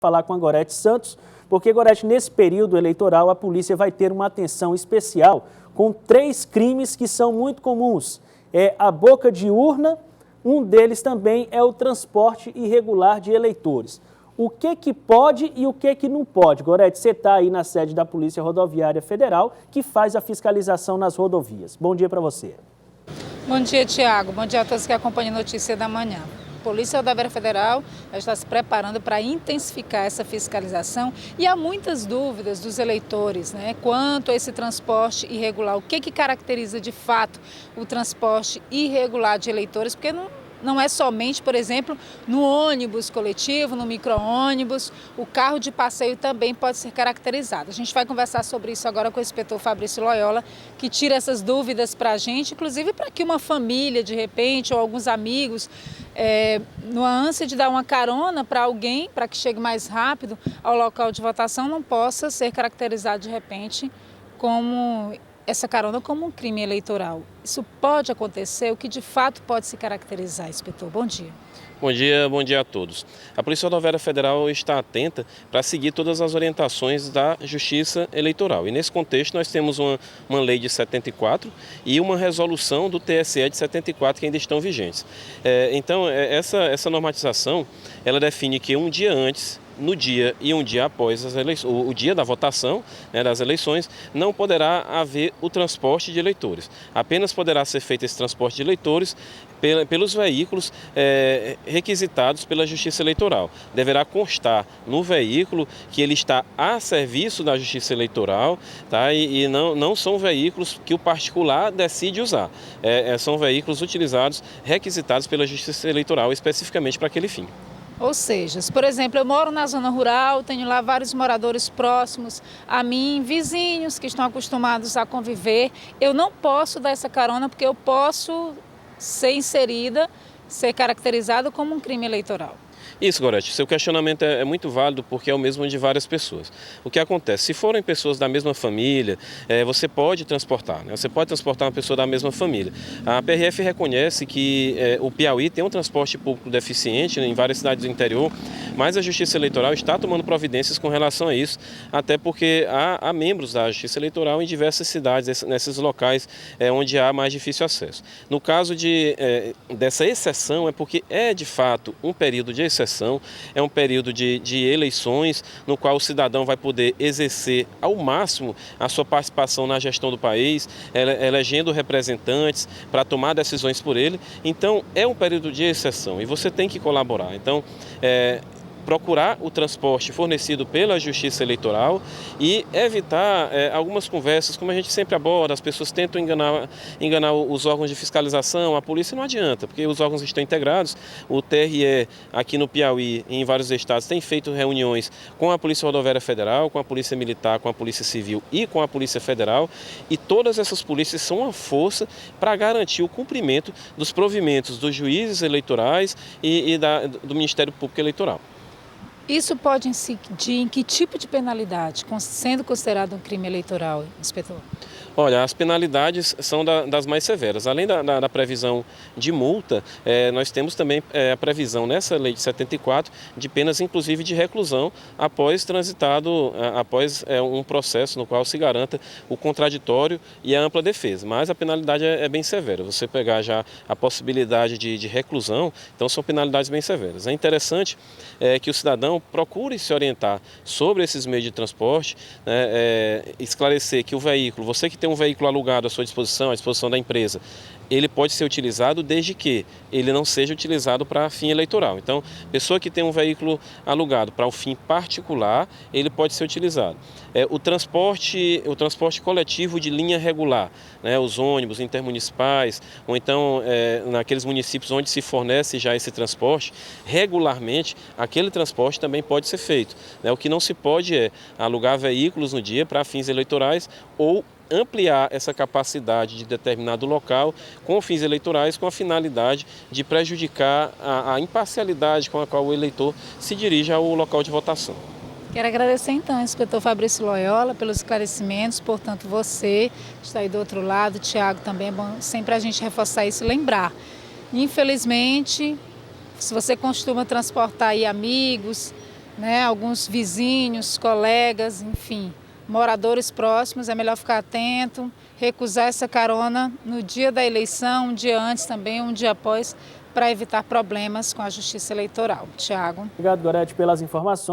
falar com a Gorete Santos, porque, Gorete, nesse período eleitoral, a polícia vai ter uma atenção especial com 3 crimes que são muito comuns. É a boca de urna, um deles também é o transporte irregular de eleitores. O que pode e o que não pode? Gorete, você está aí na sede da Polícia Rodoviária Federal, que faz a fiscalização nas rodovias. Bom dia para você. Bom dia, Tiago. Bom dia a todos que acompanham a Notícia da Manhã. A Polícia Rodoviária Federal está se preparando para intensificar essa fiscalização e há muitas dúvidas dos eleitores, quanto a esse transporte irregular. O que caracteriza de fato o transporte irregular de eleitores? Porque não é somente, por exemplo, no ônibus coletivo, no micro-ônibus, o carro de passeio também pode ser caracterizado. A gente vai conversar sobre isso agora com o inspetor Fabrício Loyola, que tira essas dúvidas para a gente, inclusive para que uma família, de repente, ou alguns amigos, numa ânsia de dar uma carona para alguém, para que chegue mais rápido ao local de votação, não possa ser caracterizado, de repente, como essa carona como um crime eleitoral. Isso pode acontecer? O que de fato pode se caracterizar, inspetor? Bom dia. Bom dia a todos. A Polícia Rodoviária Federal está atenta para seguir todas as orientações da Justiça Eleitoral. E nesse contexto nós temos uma lei de 74 e uma resolução do TSE de 74 que ainda estão vigentes. Então essa normatização, ela define que um dia antes, no dia e um dia após o dia da votação, das eleições, não poderá haver o transporte de eleitores. Apenas poderá ser feito esse transporte de eleitores pelos veículos requisitados pela Justiça Eleitoral. Deverá constar no veículo que ele está a serviço da Justiça Eleitoral, tá? E não são veículos que o particular decide usar. São veículos utilizados, requisitados pela Justiça Eleitoral especificamente para aquele fim. Ou seja, por exemplo, eu moro na zona rural, tenho lá vários moradores próximos a mim, vizinhos que estão acostumados a conviver. Eu não posso dar essa carona porque eu posso ser inserida, ser caracterizado como um crime eleitoral. Isso, Gorete, seu questionamento é muito válido porque é o mesmo de várias pessoas. O que acontece? Se forem pessoas da mesma família, você pode transportar, Você pode transportar uma pessoa da mesma família. A PRF reconhece que o Piauí tem um transporte público deficiente em várias cidades do interior, mas a Justiça Eleitoral está tomando providências com relação a isso, até porque há membros da Justiça Eleitoral em diversas cidades, nesses locais onde há mais difícil acesso. No caso dessa exceção, é porque de fato um período de exceção, é um período de eleições no qual o cidadão vai poder exercer ao máximo a sua participação na gestão do país, elegendo representantes para tomar decisões por ele. Então, é um período de exceção e você tem que colaborar. Então, procurar o transporte fornecido pela Justiça Eleitoral e evitar algumas conversas, como a gente sempre aborda, as pessoas tentam enganar os órgãos de fiscalização, a polícia não adianta, porque os órgãos estão integrados. O TRE aqui no Piauí e em vários estados tem feito reuniões com a Polícia Rodoviária Federal, com a Polícia Militar, com a Polícia Civil e com a Polícia Federal, e todas essas polícias são uma força para garantir o cumprimento dos provimentos dos juízes eleitorais e do Ministério Público Eleitoral. Isso pode incidir em que tipo de penalidade, sendo considerado um crime eleitoral, inspetor? Olha, as penalidades são das mais severas. Além da previsão de multa, nós temos também a previsão nessa lei de 74 de penas, inclusive, de reclusão após um processo no qual se garanta o contraditório e a ampla defesa. Mas a penalidade é bem severa. Você pegar já a possibilidade de reclusão, então são penalidades bem severas. É interessante que o cidadão procure se orientar sobre esses meios de transporte, esclarecer que o veículo, você que tem um veículo alugado à sua disposição, à disposição da empresa, ele pode ser utilizado desde que ele não seja utilizado para fim eleitoral. Então, pessoa que tem um veículo alugado para o fim particular, ele pode ser utilizado. O transporte coletivo de linha regular, os ônibus intermunicipais, ou então naqueles municípios onde se fornece já esse transporte, regularmente, aquele transporte também pode ser feito. O que não se pode é alugar veículos no dia para fins eleitorais ou ampliar essa capacidade de determinado local com fins eleitorais, com a finalidade de prejudicar a imparcialidade com a qual o eleitor se dirige ao local de votação. Quero agradecer então ao inspetor Fabrício Loyola pelos esclarecimentos, portanto você está aí do outro lado, Tiago também, é bom sempre a gente reforçar isso e lembrar. Infelizmente, se você costuma transportar aí amigos, né, alguns vizinhos, colegas, enfim, moradores próximos, é melhor ficar atento, recusar essa carona no dia da eleição, um dia antes também, um dia após, para evitar problemas com a Justiça Eleitoral. Tiago. Obrigado, Gorete, pelas informações.